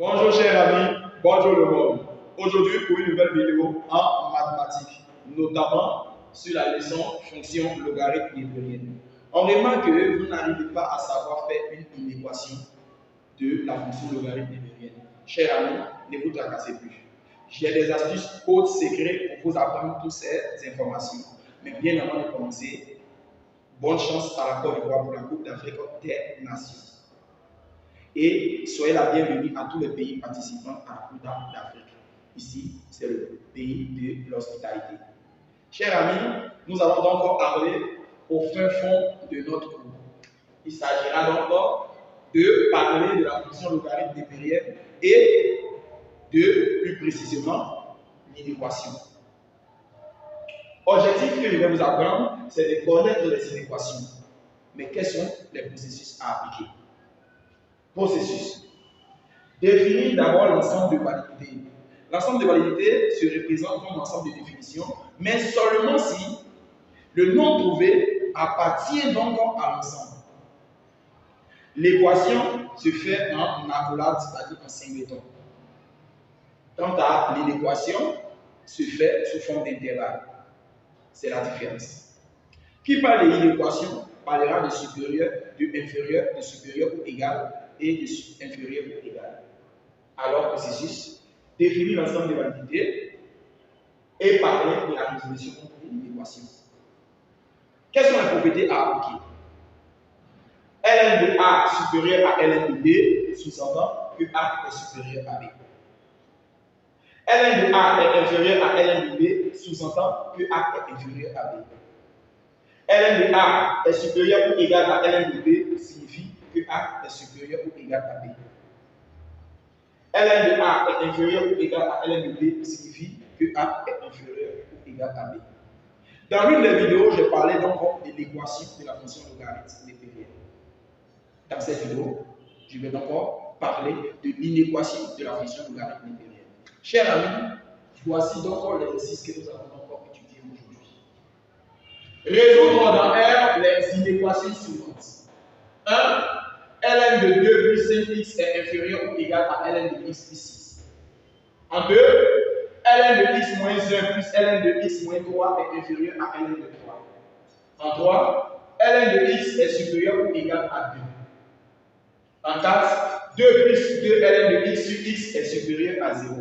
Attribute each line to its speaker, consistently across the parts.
Speaker 1: Bonjour chers amis, bonjour le monde. Aujourd'hui pour une nouvelle vidéo en mathématiques, notamment sur la leçon fonction logarithme népérienne. On remarque que vous n'arrivez pas à savoir faire une inéquation de la fonction logarithme népérienne. Chers amis, ne vous tracassez plus. J'ai des astuces codes secrets pour vous apprendre toutes ces informations. Mais bien avant de commencer, bonne chance à la Côte d'Ivoire pour la Coupe d'Afrique des Nations. Et soyez la bienvenue à tous les pays participants à la Coupe d'Afrique. Ici, c'est le pays de l'hospitalité. Chers amis, nous allons donc parler au fin fond de notre cours. Il s'agira donc de parler de la fonction logarithme népérienne et de, plus précisément, l'inéquation. L'objectif que je vais vous apprendre, c'est de connaître les inéquations. Mais quels sont les processus à appliquer? Processus. Définir d'abord l'ensemble de validité. L'ensemble de validité se représente comme ensemble de définitions, mais seulement si le nom trouvé appartient donc à l'ensemble. L'équation se fait en accolade, c'est-à-dire en singleton. Quant à l'inéquation, se fait sous forme d'intervalle. C'est la différence. Qui parle de l'inéquation parlera de supérieur, de inférieur, de supérieur ou égal et de inférieur ou égal. Alors, processus, définir l'ensemble des validités et parler de la résolution de l'inéquation. Quelles sont les propriétés à appliquer? Ln de A supérieur à Ln de B sous-entend que A est supérieur à B. Ln de A est inférieur à Ln de B sous-entend que A est inférieur à B. Ln de A est supérieur ou égal à Ln de B signifie que A est supérieur ou égal à B. Ln de A est inférieur ou égal à Ln de B signifie que A est inférieur ou égal à B. Dans l'une des vidéos, j'ai parlé donc de l'équation de la fonction logarithme népérienne. Dans cette vidéo, je vais donc parler de l'inéquation de la fonction logarithme népérienne. Chers amis, voici donc l'exercice que nous allons encore étudier aujourd'hui. Résoudre dans R les inéquations suivantes. 1. Ln de 2 plus 5x est inférieur ou égal à Ln de x plus 6. En 2, Ln de x moins 1 plus Ln de x moins 3 est inférieur à Ln de 3. En 3, Ln de x est supérieur ou égal à 2. En 4, 2 plus 2 Ln de x sur x est supérieur à 0.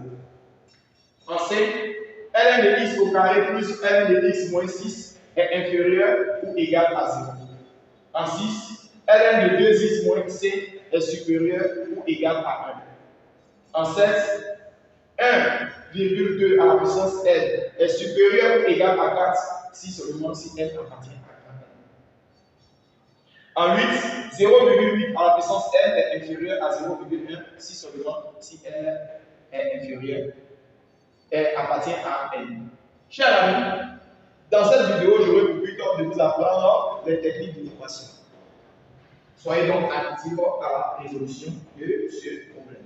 Speaker 1: En 5, Ln de x au carré plus Ln de x moins 6 est inférieur ou égal à 0. En 6, Ln de 2x moins c est supérieur ou égal à 1. En 7, 1,2 à la puissance n est supérieur ou égal à 4 si seulement si n appartient à 4. En 8, 0,8 à la puissance n est inférieur à 0,1 si seulement si n est inférieur appartient à n. Chers amis, dans cette vidéo, j'aurai pour but de vous apprendre les techniques d'inéquation. Soyez donc attentifs à la résolution de ce problème.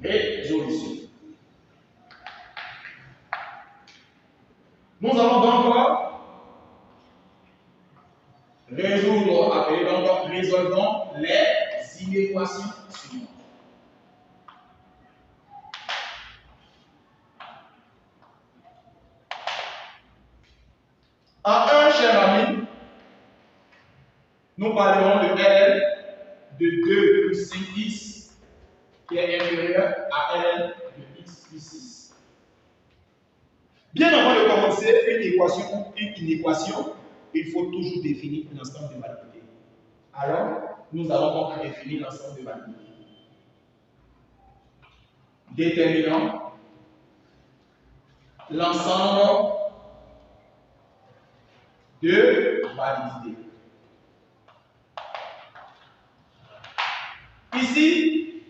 Speaker 1: Résolution. Nous allons donc résolvons les inéquations suivantes. En 1, chers amis, nous parlerons de Ln de 2 plus 5x qui est inférieur à Ln de x plus 6. Bien avant de commencer une inéquation, il faut toujours définir un ensemble de validité. Alors, nous allons donc définir l'ensemble de validité. Déterminant l'ensemble de validité. Ici,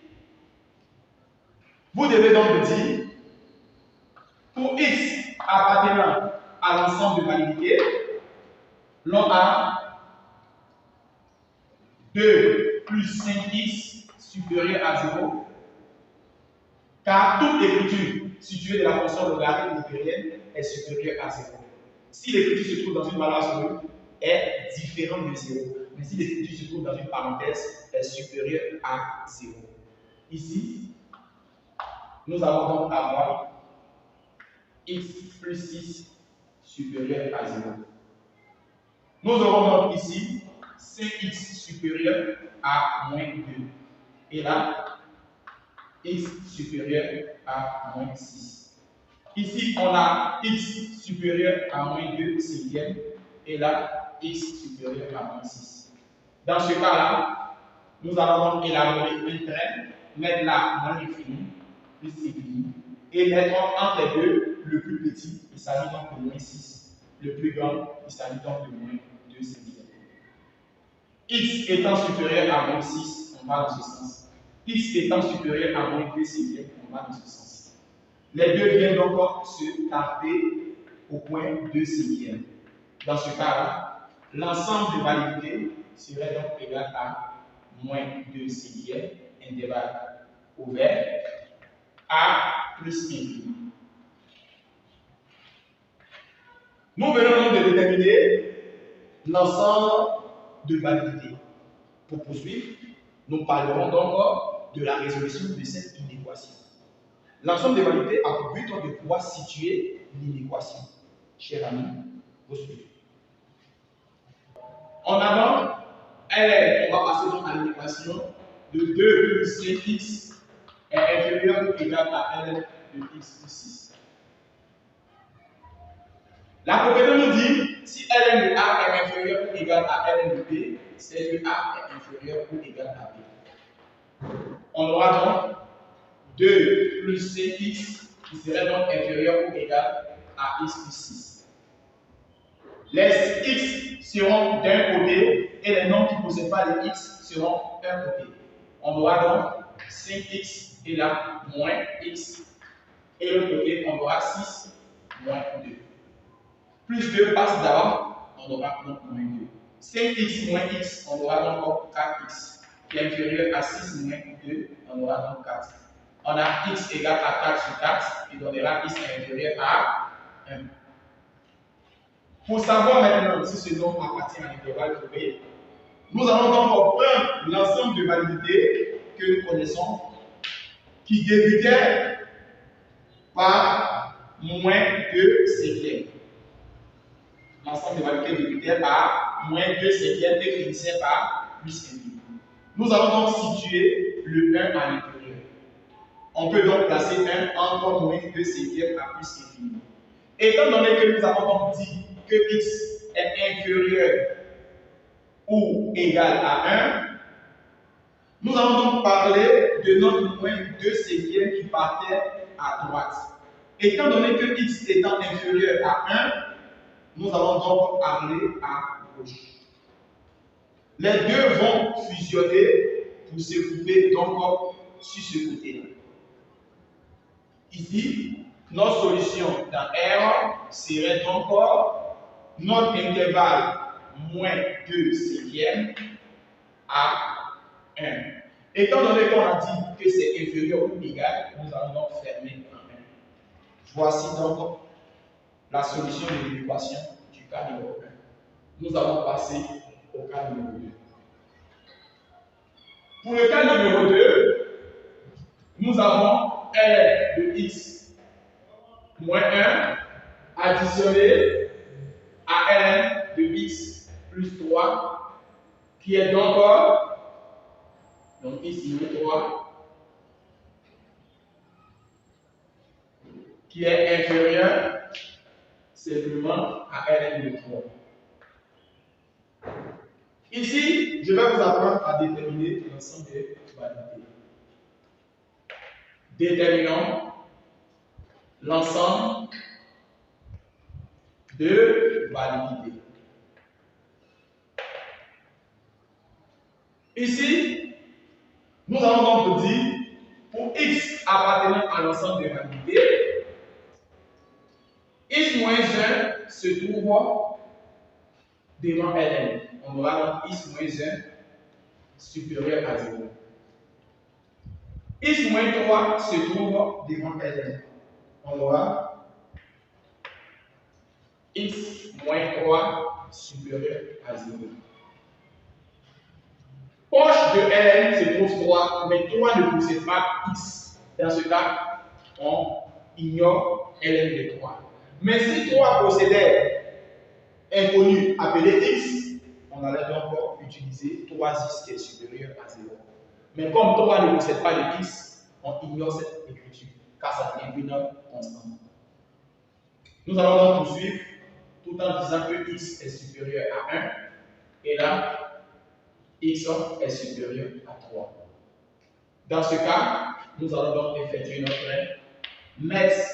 Speaker 1: vous devez donc dire, pour x appartenant à l'ensemble de validité, l'on a 2 plus 5x supérieur à 0, car toute écriture située de la fonction logarithme népérienne est supérieure à 0. Si l'écriture se trouve dans une valeur absolue, est différent de 0. Mais si l'écriture se trouve dans une parenthèse, est supérieure à 0. Ici, nous allons donc avoir x plus 6 supérieur à 0. Nous aurons donc ici 5x supérieur à moins 2. Et là, x supérieur à moins 6. Ici, on a x supérieur à moins 2 cinquième. Et là, x supérieur à moins 6. Dans ce cas-là, nous allons donc élaborer un trait, mettre là moins infini, plus infini, et mettre entre les deux le plus petit, il s'agit donc de moins 6. Le plus grand, il s'agit donc de moins 2 cinquièmes. X étant supérieur à moins 6, on va dans ce sens. X étant supérieur à moins 2 cinquièmes, on va dans ce sens. Les deux viennent donc se taper au point 2 cinquièmes. Dans ce cas-là, l'ensemble de validité serait donc égal à moins 2 cinquièmes, intervalle ouvert, à plus infini. Nous venons donc de déterminer l'ensemble de validité. Pour poursuivre, nous parlerons donc de la résolution de cette inéquation. L'ensemble des validités a pour but de pouvoir situer l'inéquation. Chers amis, vous suivez. En avant, on va passer donc à l'inéquation de 2 plus 5x est inférieur ou égal à ln de x plus 6. La propriété nous dit si ln de a est inférieur ou égal à ln de b, c'est que a est inférieur ou égal à b. On aura donc 2 plus 5x qui serait donc inférieur ou égal à x plus 6. Les x seront d'un côté et les nombres qui ne possèdent pas les x seront d'un côté. On aura donc 5x et là moins x. Et de l'autre côté, on aura 6 moins 2. Plus 2 passe d'avant, on aura donc moins 2. 5x moins x, on aura donc 4x, qui est inférieur à 6 moins 2, on aura donc 4. On a x égale à 4 sur 4, qui donnera x inférieur à 1. Pour savoir maintenant si ce nombre appartient à l'intervalle trouvé, nous allons donc prendre l'ensemble de validités que nous connaissons, qui débutait par moins 2 cinquièmes. L'ensemble des validités débutait par moins 2 cinquièmes et finissait par plus infini. Nous allons donc situer le 1 à l'intérieur. On peut donc placer 1 entre moins 2 cinquièmes à plus infini. Étant donné que nous avons donc dit que x est inférieur ou égal à 1, nous allons donc parler de notre moins 2 cinquièmes qui partait à droite. Étant donné que x étant inférieur à 1, nous allons donc parler à gauche. Les deux vont fusionner pour se couper donc sur ce côté-là. Ici, notre solution dans R serait donc notre intervalle moins 2 cinquièmes à 1. Étant donné qu'on a dit que c'est inférieur ou égal, nous allons donc fermer en 1. Voici donc la solution de l'équation du cas numéro 1. Nous allons passer au cas numéro 2. Pour le cas numéro 2, nous avons ln de x moins 1 additionné à ln de x plus 3 qui est donc ici 3 qui est inférieur simplement à ln de 3. Ici, je vais vous apprendre à déterminer l'ensemble des validités. Déterminons l'ensemble de validité. Ici, nous allons donc dire pour x appartenant à l'ensemble des validités, x moins 1 se trouve devant ln. On aura donc x moins 1 supérieur à 0. X moins 3 se trouve devant ln. On aura x moins 3 supérieur à 0. Proche de Ln se trouve 3, mais 3 ne possède pas x. Dans ce cas, on ignore Ln de 3. Mais si 3 possédait inconnu appelé x, on allait donc utiliser 3x qui est supérieur à 0. Mais comme 3 ne possède pas de x, on ignore cette écriture, car ça devient une constante. Nous allons donc poursuivre tout en disant que x est supérieur à 1, et là, x est supérieur à 3. Dans ce cas, nous allons donc effectuer notre règle. Mettre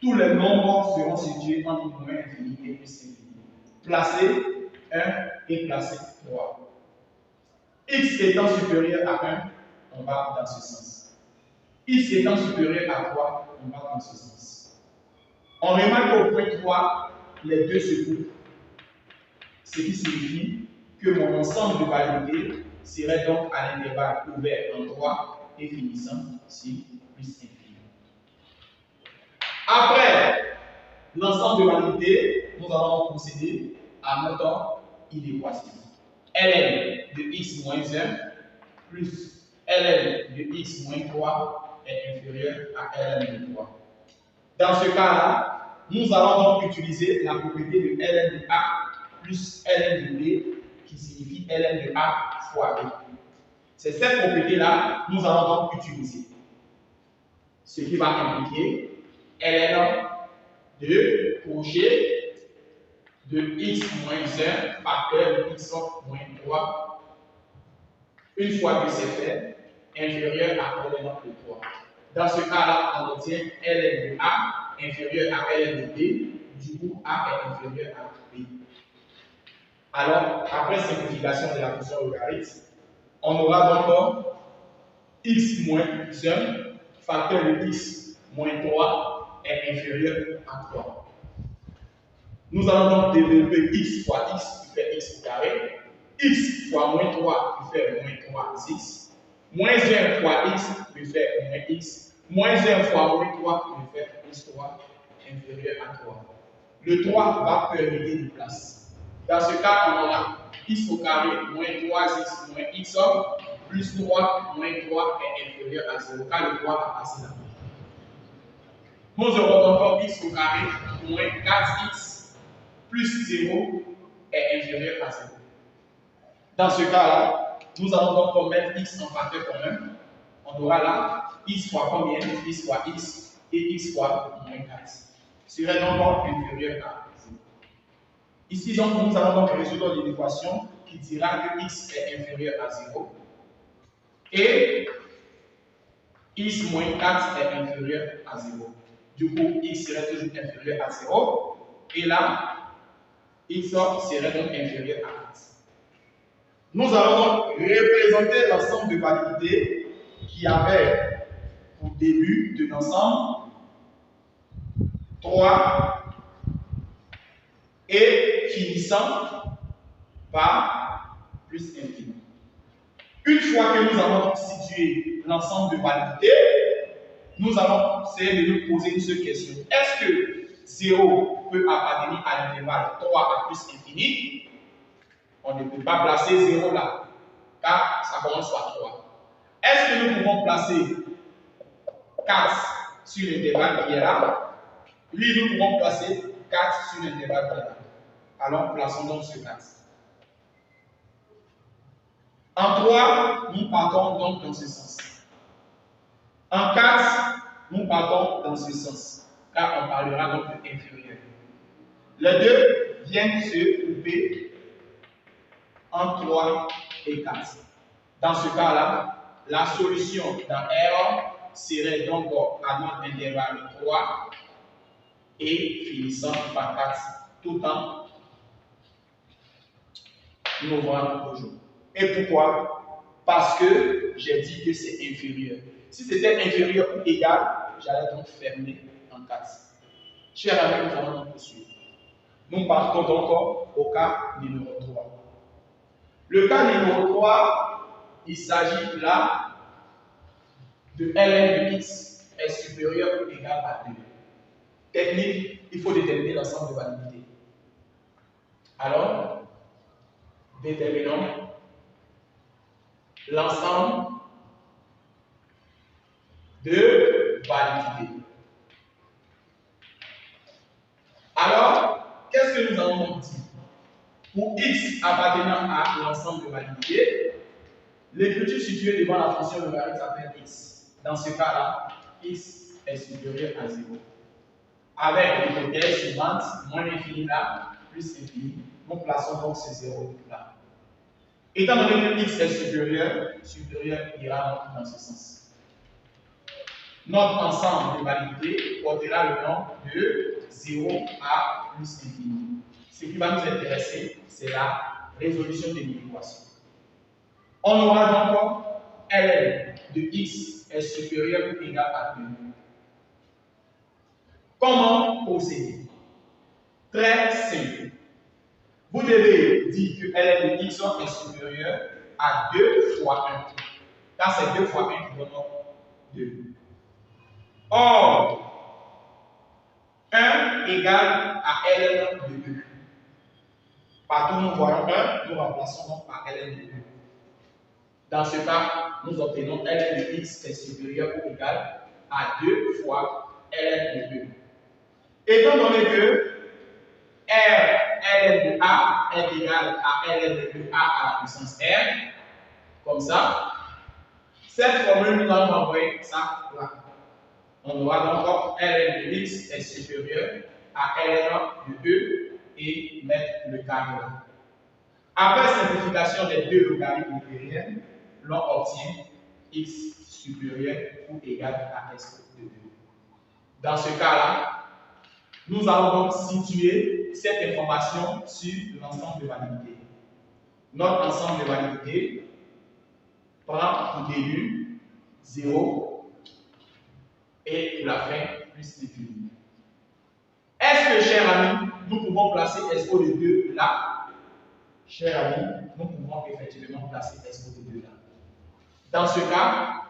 Speaker 1: tous les nombres seront situés entre moins infini et plus infini. Placer 1 et placer 3. X étant supérieur à 1, on va dans ce sens. X étant supérieur à 3, on va dans ce sens. On remarque qu'au point 3, les deux se coupent. Ce qui signifie que mon ensemble de validité serait donc à l'intervalle ouvert en 3 et finissant sur plus infini. Après l'ensemble de validité, nous allons procéder à notre inéquation. Ln de x moins 1 plus Ln de x moins 3 est inférieur à Ln de 3. Dans ce cas-là, nous allons donc utiliser la propriété de Ln de A plus Ln de B qui signifie Ln de A fois B. C'est cette propriété-là que nous allons donc utiliser. Ce qui va impliquer Ln de crochet de x moins 1 facteur de x moins 3. Une fois que c'est fait, inférieur à Ln de 3. Dans ce cas-là, on obtient Ln de A inférieur à Ln de B. Du coup, A est inférieur à B. Alors, après simplification de la fonction logarithme, on aura donc x moins 1 facteur de x moins 3 est inférieur à 3. Nous allons donc développer x fois x qui fait x au carré, x fois moins 3 qui fait moins 3x, moins 1 fois x qui fait moins x, moins 1 fois moins 3 qui fait plus 3 inférieur à 3. Le 3 va permettre de place. Dans ce cas, on aura x au carré moins 3x moins x plus 3 moins 3 est inférieur à 0, car le 3 va passer là. Nous aurons encore x au carré moins 4x plus 0 est inférieur à 0. Dans ce cas-là, nous allons donc mettre x en facteur commun. On aura là x fois combien? X fois x et x fois moins 4. Serait donc inférieur à 0. Ici, donc, nous allons donc résoudre l'équation qui dira que x est inférieur à 0 et x moins 4 est inférieur à 0. Du coup, x serait toujours inférieur à 0 et là, x serait donc inférieur à 4. Nous allons donc représenter l'ensemble de validités qui avait au début de l'ensemble 3 et finissant par plus infini. Une fois que nous avons situé l'ensemble de validités, nous allons essayer de nous poser une seule question. Est-ce que 0 peut appartenir à l'intervalle 3 à plus infini? On ne peut pas placer 0 là, car ça commence par 3. Est-ce que nous pouvons placer 4 sur l'intervalle qui est là? Oui, nous pouvons placer 4 sur l'intervalle qui est là. Alors, plaçons donc ce 4. En 3, nous partons donc dans ce sens. En 4, nous partons dans ce sens, car on parlera donc de inférieur. Les deux viennent se couper en 3 et 4. Dans ce cas-là, la solution dans R serait donc à notre intervalle 3 et finissant par 4, tout en ouvrant toujours. Et pourquoi? Parce que j'ai dit que c'est inférieur. Si c'était inférieur ou égal, j'allais donc fermer en 4. Chers amis, nous allons donc poursuivre. Nous partons donc au cas numéro 3. Le cas numéro 3, il s'agit là de Ln de x est supérieur ou égal à 2. Technique, il faut déterminer l'ensemble de validités. Alors, déterminons l'ensemble de validité. Alors, qu'est-ce que nous avons dit? Pour x appartenant à l'ensemble de validité, l'écriture située devant la fonction logarithme s'appelle x. Dans ce cas-là, x est supérieur à 0. Avec l'hypothèse suivante, moins l'infini là, plus l'infini, nous plaçons donc ce 0 là. Étant donné que x est supérieur ira donc dans ce sens. Notre ensemble de validité portera le nom de 0 à plus l'infini. Ce qui va nous intéresser, c'est la résolution de l'équation. On aura donc ln de x est supérieur ou égal à 2. Comment procéder? Très simple. Vous devez dire que ln de x est supérieur à 2 fois 1. Car c'est 2 fois 1 qui donne 2. Or, 1 égale à ln de 2. Partout où nous voyons 1, nous remplaçons donc par ln de 2. Dans ce cas, nous obtenons ln de x est supérieur ou égal à 2 fois ln de 2. Étant donné que R ln de A est égal à ln de 2A à la puissance R, comme ça, cette formule nous allons envoyer ça là. On aura donc ln de x est supérieur à ln de 2 et mettre le carré là. Après simplification des deux logarithmes linéaires, l'on obtient x supérieur ou égal à s de 2. Dans ce cas-là, nous allons donc situer cette information sur l'ensemble de validité. Notre ensemble de validité prend pour début 0 et pour la fin plus l'infini. Est-ce que, chers amis, nous pouvons placer SO de 2 là? Chers amis, nous pouvons effectivement placer SO de 2 là. Dans ce cas,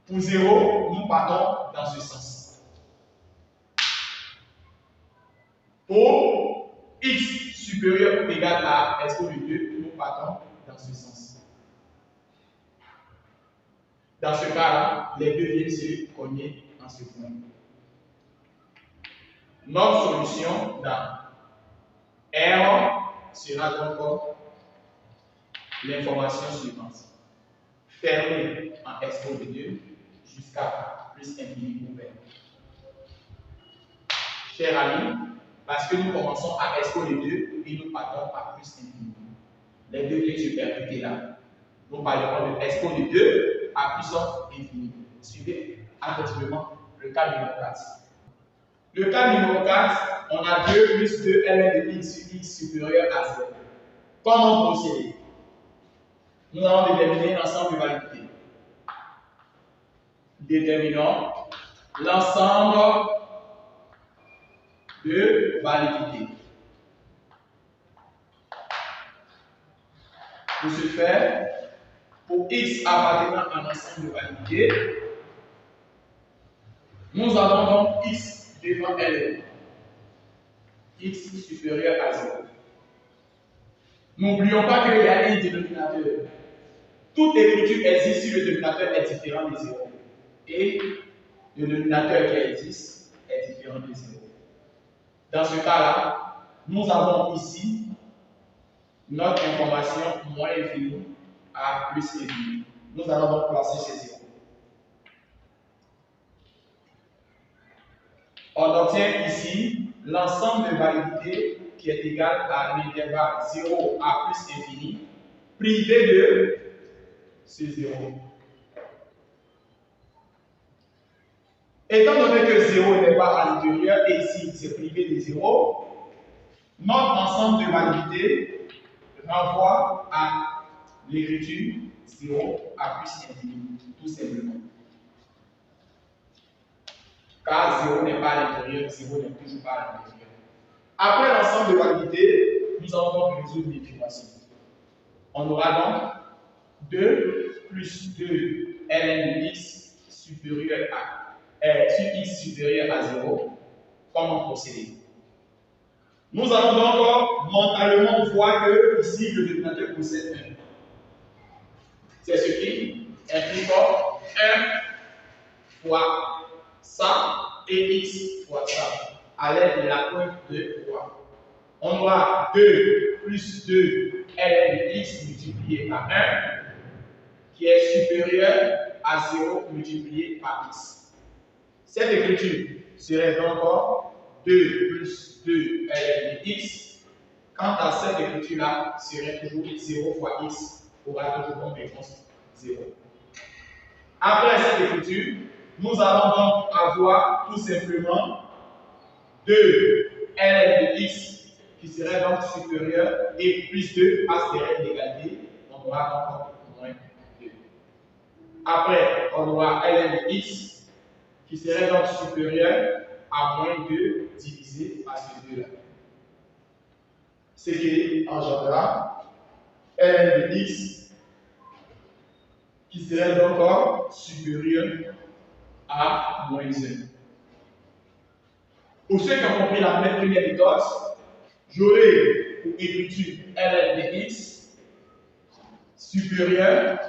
Speaker 1: pour 0, nous partons dans ce sens. Pour x supérieur ou égal à SO de 2, nous partons dans ce sens. Dans ce cas-là, les deux viennent se cogner en ce point. Notre solution dans R sera donc l'information suivante. Fermé en SO de 2 jusqu'à plus infini ouvert. Chers amis, parce que nous commençons à SO de 2 et nous partons à plus infini. Les deux viennent se percuter là. Nous parlerons de SO de 2 à puissance infinie. Suivez attentivement le cas numéro 4. Le cas numéro 4, on a 2 plus 2 ln de x supérieur à 0. Comment procéder? Nous allons déterminer l'ensemble de validité. Déterminons l'ensemble de validité. Pour ce faire, pour x appartenant à l'ensemble de validité, nous avons donc x devant ln. X supérieur à 0. N'oublions pas qu'il y a un dénominateur. Toute écriture existe si le dénominateur est différent de 0. Et le dénominateur qui existe est différent de 0. Dans ce cas-là, nous avons ici notre information moins infinie à plus infini. Nous allons donc placer ces 0. On obtient ici l'ensemble de validité qui est égal à l'intervalle 0 à plus infini, privé de ce 0. Étant donné que 0 n'est pas à l'intérieur et ici c'est privé de 0, notre ensemble de validité renvoie à l'écriture 0 à plus infini, tout simplement. Car 0 n'est pas à l'intérieur, 0 n'est toujours pas à l'intérieur. Après l'ensemble de validité, nous allons donc résoudre l'équation. On aura donc 2 plus 2 ln de x supérieur à sur x supérieur à 0. Comment procéder? Nous allons donc mentalement voir que ici le dénominateur possède 1. C'est ce qui implique 1 fois ça et x fois ça à l'aide de la preuve de fois. On aura 2 plus 2 ln de x multiplié par 1 qui est supérieur à 0 multiplié par x. Cette écriture serait donc 2 plus 2 ln de x. Quant à cette écriture-là, serait toujours 0 fois x, aura toujours comme réponse 0. Après cette écriture, nous allons donc avoir tout simplement 2 ln de x qui serait donc supérieur et plus 2 passe des règles d'égalité, on aura donc moins 2. Après, on aura ln de x qui serait donc supérieur à moins 2 divisé par ce 2-là. Ce qui engendrera ln de x qui serait donc supérieur à moins 1. Pour ceux qui ont compris la première méthode, j'aurai pour écriture ln de x supérieur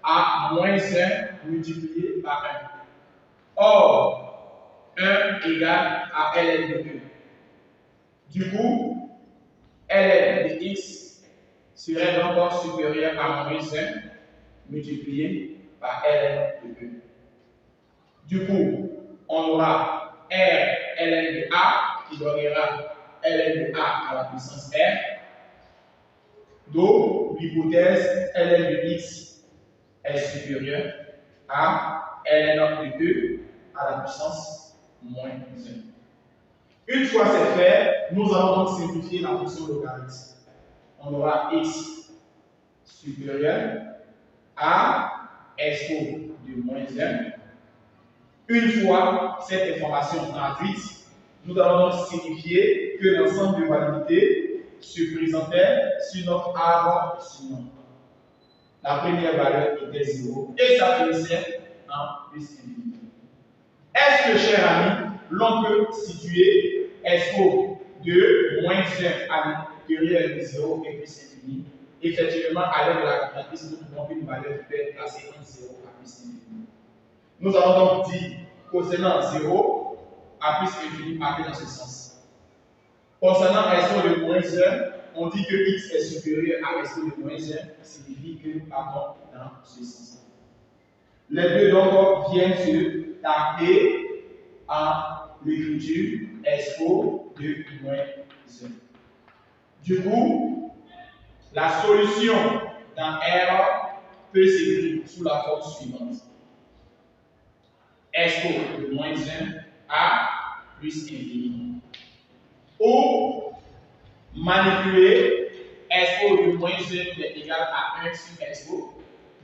Speaker 1: à moins 1 multiplié par 1. Or, 1 égale à ln de 2. Du coup, ln de x serait donc supérieur à moins 1 multiplié par ln de 2. Du coup, on aura r ln de a qui donnera ln de a à la puissance r. Donc, l'hypothèse ln de x est supérieure à ln de 2 à la puissance moins 1. Une fois c'est fait, nous allons donc simplifier la fonction logarithme. On aura x supérieur à SO de moins 1. Une fois cette information traduite, nous allons donc signifier que l'ensemble de validité se présentait sur notre arbre suivant. La première valeur était 0 et ça finissait en plus infini. Est-ce que, chers amis, l'on peut situer SO de moins 1 à l'intérieur de 0 et plus infini? Effectivement, à l'aide de la calculatrice, nous trouvons une valeur qui peut être placée entre 0 à plus infini. Nous allons donc dire concernant 0 à plus infini, aller dans ce sens. Concernant SO de moins 1, on dit que x est supérieur à SO de moins 1, signifie que nous partons dans ce sens. Les deux donc viennent se taper à l'écriture SO de moins 1. Du coup, la solution dans R peut s'écrire sous la forme suivante. SO de moins 1 à plus infini. Ou manipuler SO de moins 1 est égal à 1 sur SO.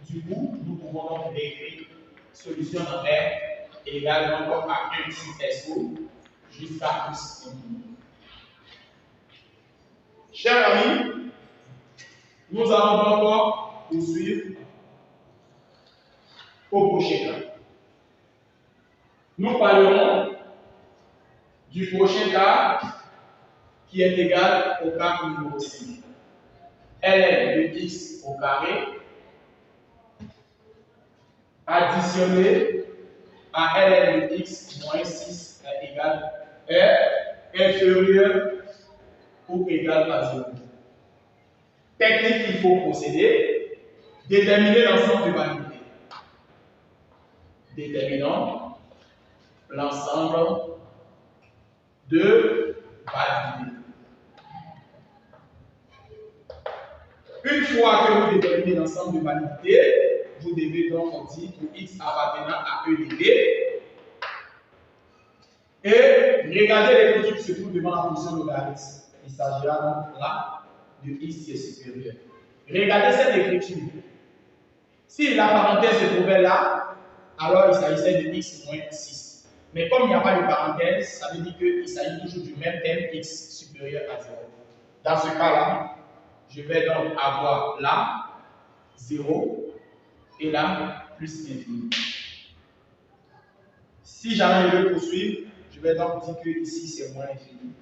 Speaker 1: Du coup, nous pouvons donc écrire solution dans R égale donc à 1 sur SO jusqu'à plus infini. Chers amis, nous allons donc poursuivre au prochain cas. Nous parlerons du prochain cas qui est égal au cas numéro 6. ln de x au carré additionné à ln de x moins 6 est égal à inférieur ou égal à 0. Technique qu'il faut procéder, déterminer l'ensemble de validité. Déterminons l'ensemble de validité. Une fois que vous déterminez l'ensemble de validité, vous devez donc dire pour x appartenant à E de B. Et regardez l'écriture qui se trouve devant la fonction logarithme. Il s'agira donc là de x qui est supérieur. Regardez cette écriture. Si la parenthèse se trouvait là, alors il s'agissait de x moins 6. Mais comme il n'y a pas de parenthèse, ça veut dire qu'il s'agit toujours du même terme x supérieur à 0. Dans ce cas-là, je vais donc avoir là 0 et là plus infini. Si jamais je veux poursuivre, je vais donc dire que ici c'est moins infini.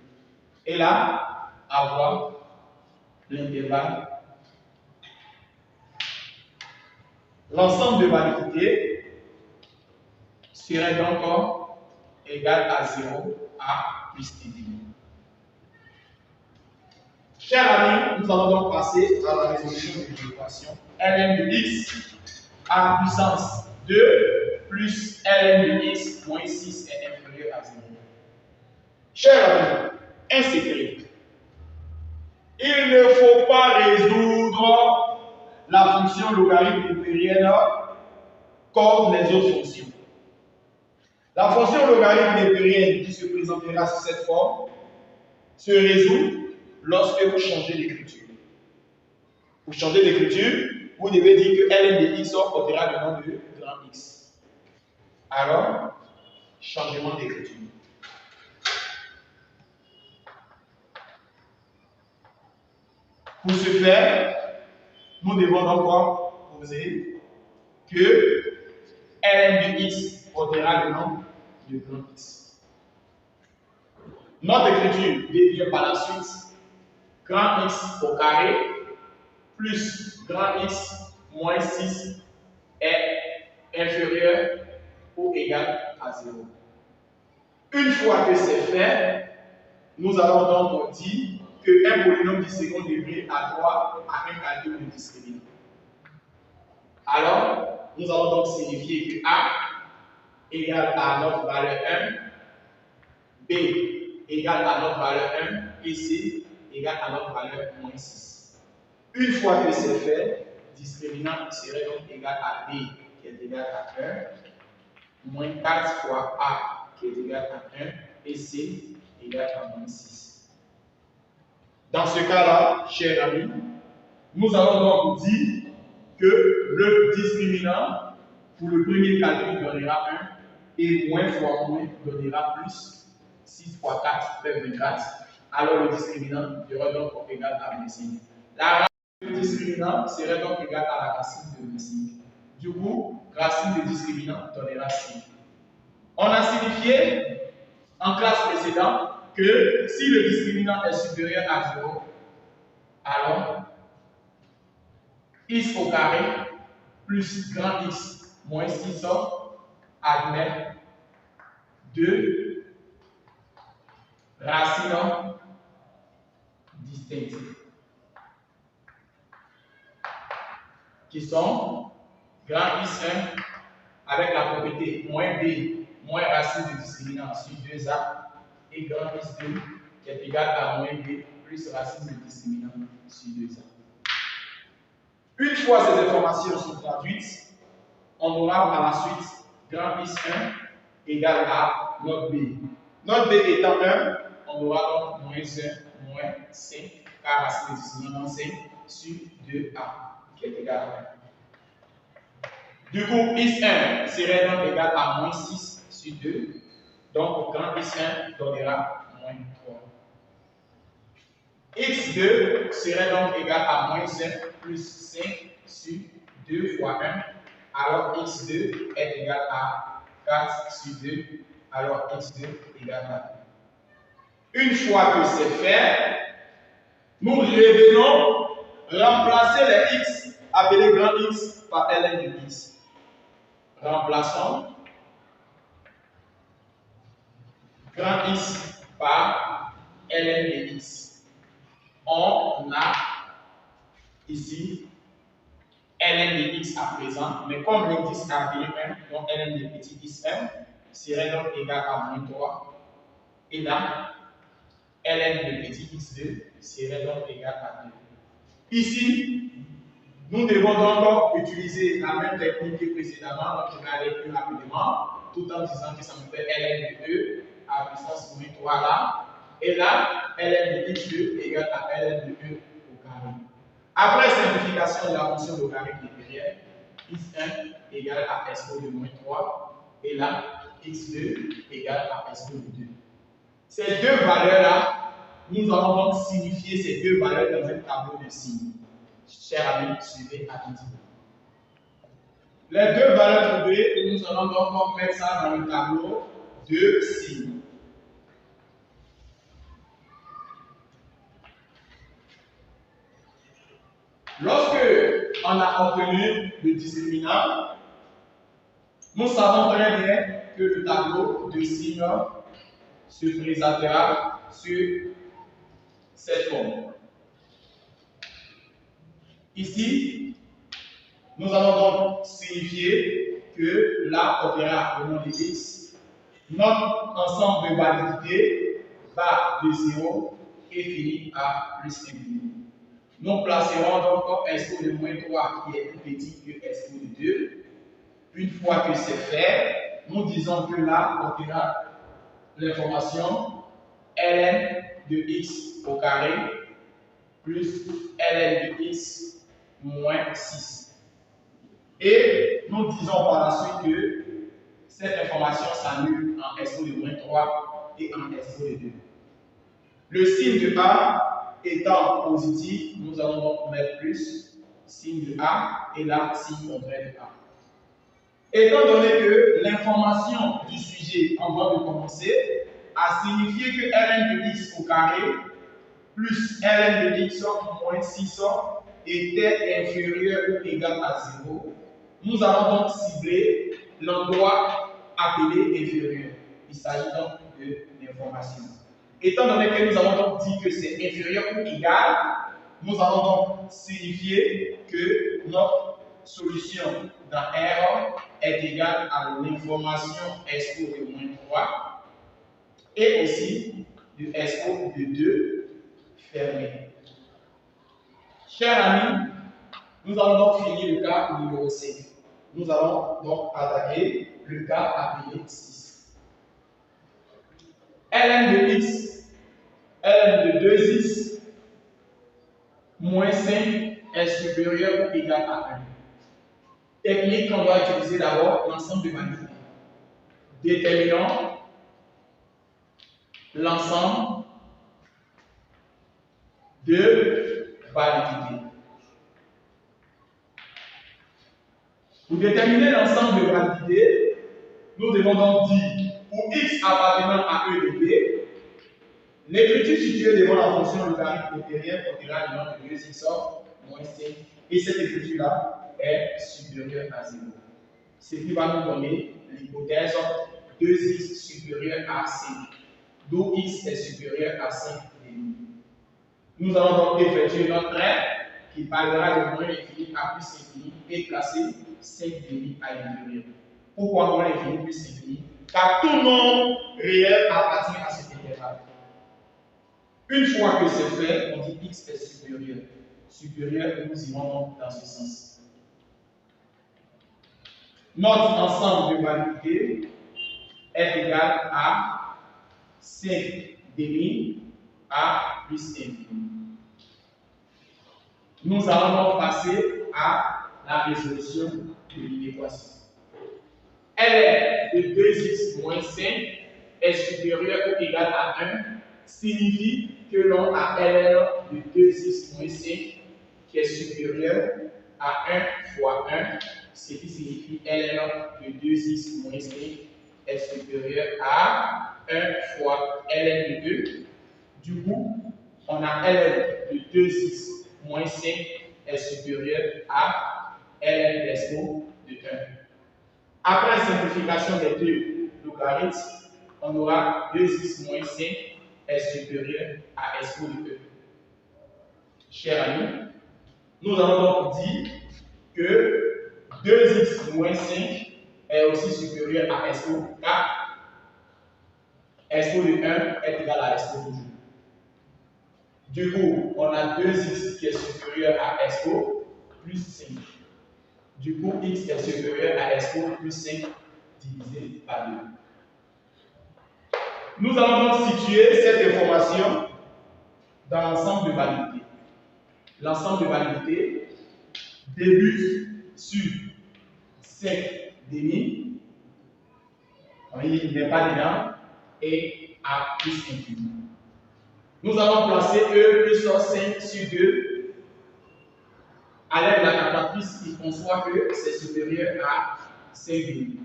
Speaker 1: Et là, avoir l'intervalle. L'ensemble de validité serait donc égal à 0 à plus t. Chers amis, nous allons donc passer à la résolution de l'équation ln de x à puissance 2 plus ln de x moins 6 est inférieur à 0. Chers amis, un secret. Il ne faut pas résoudre la fonction logarithme népérienne comme les autres fonctions. La fonction logarithme népérienne qui se présentera sous cette forme se résout lorsque vous changez d'écriture. Vous changez d'écriture, vous devez dire que ln de x portera le nom de grand X. Alors, changement d'écriture. Pour ce faire, nous devons donc poser que ln de x portera le nom de grand X. Notre écriture devient par la suite grand X au carré plus grand X moins 6 est inférieur ou égal à 0. Une fois que c'est fait, nous allons donc dire qu'un polynôme du second degré a droit à un calcul de discriminant. Alors, nous allons donc signifier que A égale à notre valeur 1, B égale à notre valeur 1 et C égale à notre valeur moins 6. Une fois que c'est fait, discriminant serait donc égal à B qui est égal à 1, moins 4 fois A qui est égal à 1 et C égale à moins 6. Dans ce cas-là, chers amis, nous allons donc dire que le discriminant pour le premier calcul donnera 1 et moins fois moins donnera plus. 6 fois 4 fait 24. Alors le discriminant sera donc égal à 25. La racine du discriminant serait donc égale à la racine de 25. Du coup, racine de discriminant donnera 5. On a signifié en classe précédente que si le discriminant est supérieur à 0, alors x au carré plus grand X moins 6 admet 2 racines distinctes qui sont grand X1 avec la propriété moins B moins racine de discriminant sur 2A et grand X2 qui est égal à moins B plus racine de discriminant sur 2A. Une fois ces informations sont traduites, on aura par la suite grand X1 égale à notre B. Notre B étant 1, on aura donc moins 1 moins 5 car racine de discriminant 5 sur 2A qui est égal à 1. Du coup, X1 serait donc égal à moins 6 sur 2. Donc, grand X1 donnera moins 3. X2 serait donc égal à moins 1 plus 5 sur 2 fois 1. Alors, X2 est égal à 4 sur 2. Alors, X2 égale à 1. Une fois que c'est fait, nous revenons remplacer les X appelés grand X par ln de X. Remplaçons grand X par ln de X. On a ici ln de X à présent, mais comme l'indice a appelé 1, donc ln de petit x1 serait donc égal à moins 3. Et là, ln de petit x2 serait donc égal à 2. Ici, nous devons donc utiliser la même technique que précédemment, donc je vais aller plus rapidement, tout en disant que ça me fait ln de 2 à puissance moins 3 là, et là, ln de x2 égale à ln de 2 au carré. Après simplification de la fonction logarithme népérienne, x1 égale à s2 de moins 3, et là, x2 égale à s2 de 2. Ces deux valeurs-là, nous allons donc signifier ces deux valeurs dans un tableau de signes. Chers amis, suivez attentivement. Les deux valeurs trouvées, nous allons donc mettre ça dans le tableau de signes. Lorsque on a obtenu le discriminant, nous savons très bien que le tableau de signes se présentera sur cette forme. Ici, nous allons donc signifier que là, on verra le nom de x. Notre ensemble de validité va de 0 et finit à plus infini. Nous placerons donc S de moins 3 qui est plus petit que S de 2. Une fois que c'est fait, nous disons que là, on verra l'information ln de x au carré plus ln de x moins 6. Et nous disons par la suite que cette information s'annule en SO de moins 3 et en SO de 2. Le signe de A étant positif, nous allons donc mettre plus, signe de A, et là, signe contraire de A. Étant donné que l'information du sujet, avant de commencer, a signifié que ln de x au carré plus ln de x moins 6 était inférieur ou égal à 0, nous allons donc cibler l'endroit appelé inférieur. Il s'agit donc de l'information. Étant donné que nous avons donc dit que c'est inférieur ou égal, nous allons donc signifier que notre solution dans R est égale à l'information SO de moins 3 et aussi du SO de 2 fermé. Chers amis, nous allons donc finir le cas numéro 5. Nous allons donc attaquer le cas appelé 6. ln de x, ln de 2x moins 5 est supérieur ou égal à 1. Technique qu'on doit utiliser d'abord l'ensemble de validité. Déterminons l'ensemble de validité. Pour déterminer l'ensemble de validité, nous devons donc dire pour x appartenant à E de B, l'écriture située devant la fonction logarithme intérieure contiendra le nombre de 2x moins 5 et cette écriture-là est supérieure à 0. Ce qui va nous donner l'hypothèse 2x supérieur à 5, d'où x est supérieur à 5 demi. Nous allons donc effectuer notre trait qui parlera de moins l'infini à plus infini et placer 5 demi à l'intérieur. Pourquoi moins l'infini plus infini? Car tout nombre réel appartient à cet intervalle. Une fois que c'est fait, on dit x est supérieur. Supérieur, nous irons donc dans ce sens. Notre ensemble de validité est égal à 5 demi à plus infini. Nous allons donc passer à la résolution de l'inéquation. ln de 2x moins 5 est supérieur ou égal à 1 signifie que l'on a ln de 2x moins 5 qui est supérieur à 1 fois 1, ce qui signifie ln de 2x moins 5 est supérieur à 1 fois ln de 2. Du coup, on a ln de 2x moins 5 est supérieur à ln d'expo de 1. Après simplification des deux logarithmes, on aura 2x moins 5 est supérieur à expo de 1. Chers amis, nous allons donc dire que 2x moins 5 est aussi supérieur à expo car expo de 1 est égal à expo de 2. Du coup, on a 2x qui est supérieur à expo plus 5. Du coup, x est supérieur à expo plus 5 divisé par 2. Nous allons donc situer cette information dans l'ensemble de validité. L'ensemble de validité débute sur 5 demi, il n'est pas dedans, et à plus infini. Nous allons placer E plus 5 sur 2 à l'aide de la calculatrice qui conçoit que c'est supérieur à 5 demi.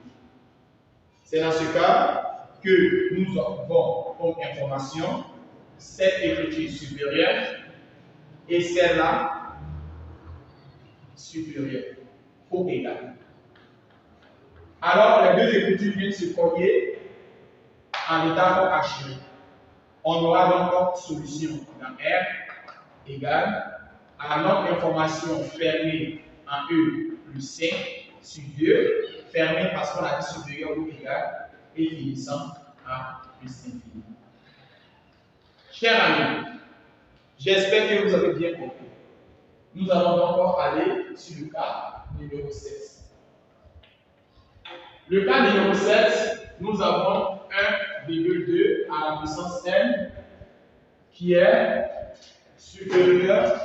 Speaker 1: C'est dans ce cas que nous avons comme information cette écriture supérieure et celle-là supérieur ou égal. Alors, les deux écritures viennent se coller en état H. On aura donc solution dans R égale à notre information fermée en E plus 5 sur 2, fermée parce qu'on a dit supérieur ou égal, et finissant à plus infini. Chers amis, j'espère que vous avez bien compris. Nous allons donc aller sur le cas numéro 7. Le cas numéro 7, nous avons 1,2 à la puissance n qui est supérieur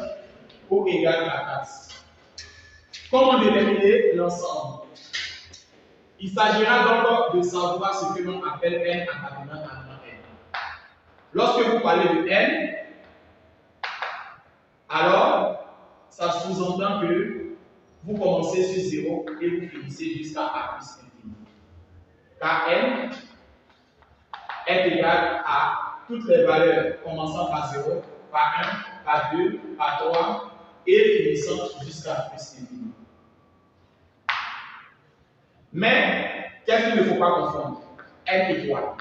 Speaker 1: ou égal à 4. Comment déterminer l'ensemble? Il s'agira donc de savoir ce que l'on appelle n appartenant à grand n. Lorsque vous parlez de n, alors ça sous-entend que vous commencez sur 0 et vous finissez jusqu'à a plus infini. Car n est égal à toutes les valeurs commençant par 0, par 1, par 2, par 3 et finissant jusqu'à plus infini. Mais, qu'est-ce qu'il ne faut pas confondre? N étoile.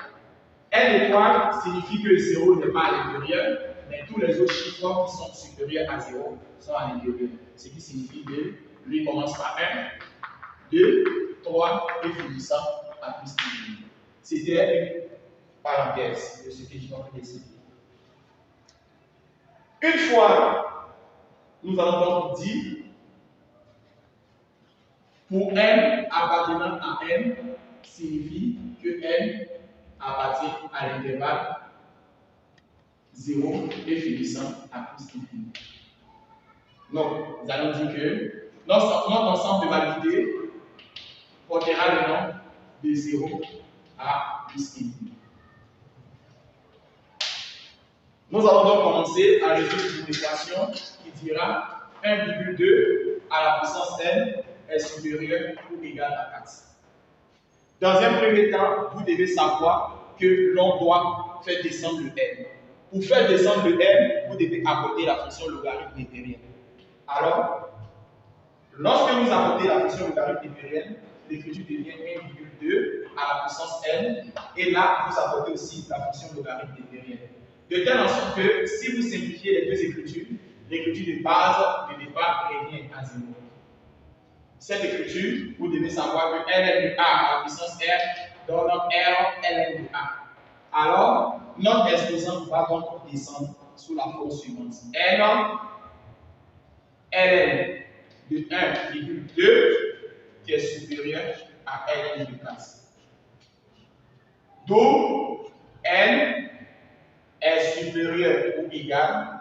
Speaker 1: N étoile signifie que le 0 n'est pas à l'intérieur, mais tous les autres chiffres qui sont supérieurs à 0 sont à l'intérieur. Ce qui signifie que lui commence par 1, 2, 3 et finissant à plus infini. C'était une parenthèse de ce que je vais vous expliquer. Une fois, nous allons donc dire pour n appartenant à n signifie que n appartient à l'intervalle 0 et finissant à plus infini. Donc, nous allons dire que notre ensemble de validité portera le nom de 0 à plus infini. Nous allons donc commencer à résoudre une équation qui dira 1,2 à la puissance n est supérieur ou égal à 4. Dans un premier temps, vous devez savoir que l'on doit faire descendre le n. Pour faire descendre le n, vous devez apporter la fonction logarithme népérienne. Alors, lorsque vous apportez la fonction logarithme népérienne, l'écriture devient 1,2 à la puissance n, et là, vous apportez aussi la fonction logarithme népérienne. De telle sorte que si vous simplifiez les deux écritures, l'écriture de base de départ revient à 0. Cette écriture, vous devez savoir que ln de a à la puissance r donne r ln de a. Alors, notre exposant va donc descendre sous la forme suivante. Ln de 1,2 qui est supérieur à ln de 4. D'où n est supérieur ou égal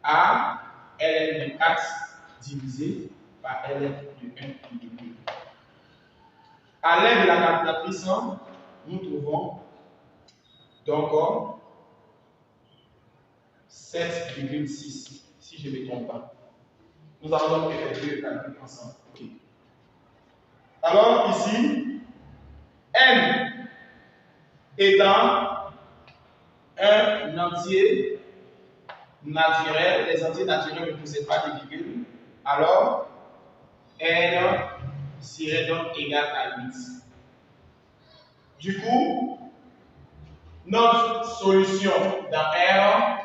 Speaker 1: à ln de 4 divisé par ln de 1,2. À l'aide de la calculatrice, nous trouvons donc 7,6, si je ne me trompe pas. Nous allons donc effectuer le calcul ensemble. Okay. Alors ici, n étant un entier naturel, les entiers naturels ne possèdent pas de virgule, alors n serait donc égal à 8. Du coup, notre solution dans R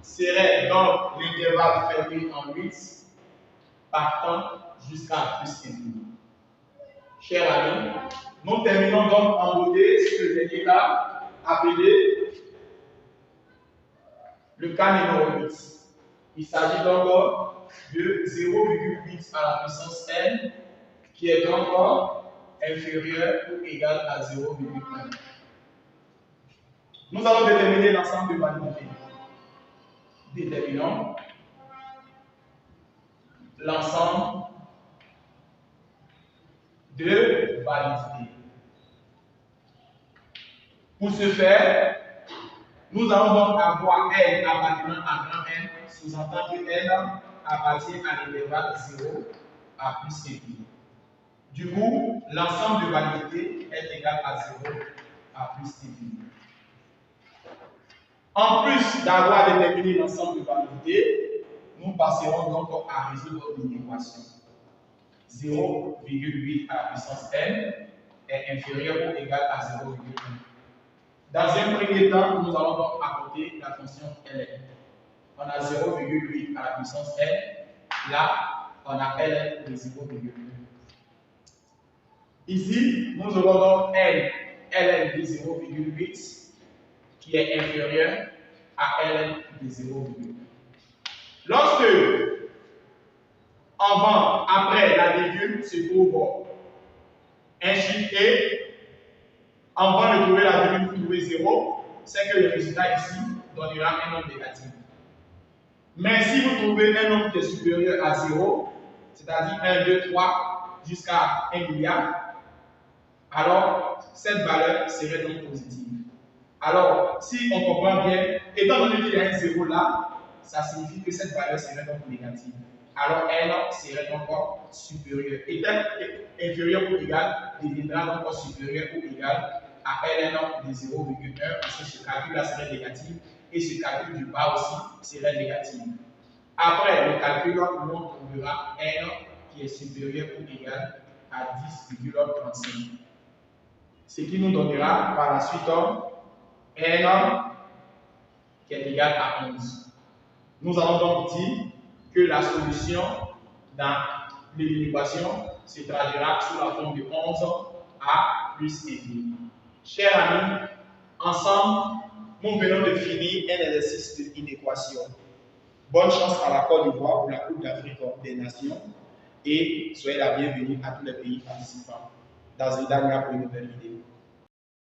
Speaker 1: serait donc l'intervalle fermé en 8 partant jusqu'à plus infini. Chers amis, nous terminons donc en beauté ce dernier cas appelé le cas numéro 8. Il s'agit donc de 0,8 à la puissance n qui est donc inférieur ou égal à 0,1. Nous allons déterminer l'ensemble de validité. Déterminons l'ensemble de validité. Pour ce faire, nous allons donc avoir n appartenant à grand n, sous-entend que n appartient à l'intervalle 0 à plus infini. Du coup, l'ensemble de validité est égal à 0 à plus infini. En plus d'avoir déterminé l'ensemble de validité, nous passerons donc à résoudre une équation. 0,8 à la puissance n est inférieur ou égal à 0,1. Dans un premier temps, nous allons donc apporter la fonction ln. On a 0,8 à la puissance n. Là, on a ln de 0,1. Ici, nous aurons donc ln de 0,8 qui est inférieur à ln de 0,1. Lorsque avant, après la virgule se trouve un chiffre et avant de trouver la virgule, vous trouvez 0, c'est que le résultat ici donnera un nombre négatif. Mais si vous trouvez un nombre qui est supérieur à 0, c'est-à-dire 1, 2, 3 jusqu'à 1 milliard, alors cette valeur serait donc positive. Alors, si on comprend bien, étant donné qu'il y a un 0 là, ça signifie que cette valeur serait donc négative. Alors, elle serait encore supérieure. Étant inférieure ou égale, deviendra donc supérieure ou égale à ln de 0,1 parce que ce calcul-là serait négatif et ce calcul du bas aussi serait négatif. Après le calcul, on trouvera n qui est supérieur ou égal à 10,35. Ce qui nous donnera par la suite n qui est égal à 11. Nous allons donc dire que la solution dans l'équation se traduira sous la forme de 11 à plus et demi. Chers amis, ensemble, nous venons de finir un exercice d'une équation. Bonne chance à la Côte d'Ivoire pour la Coupe d'Afrique des Nations et soyez la bienvenue à tous les pays participants. Dans une dernière pour une nouvelle vidéo.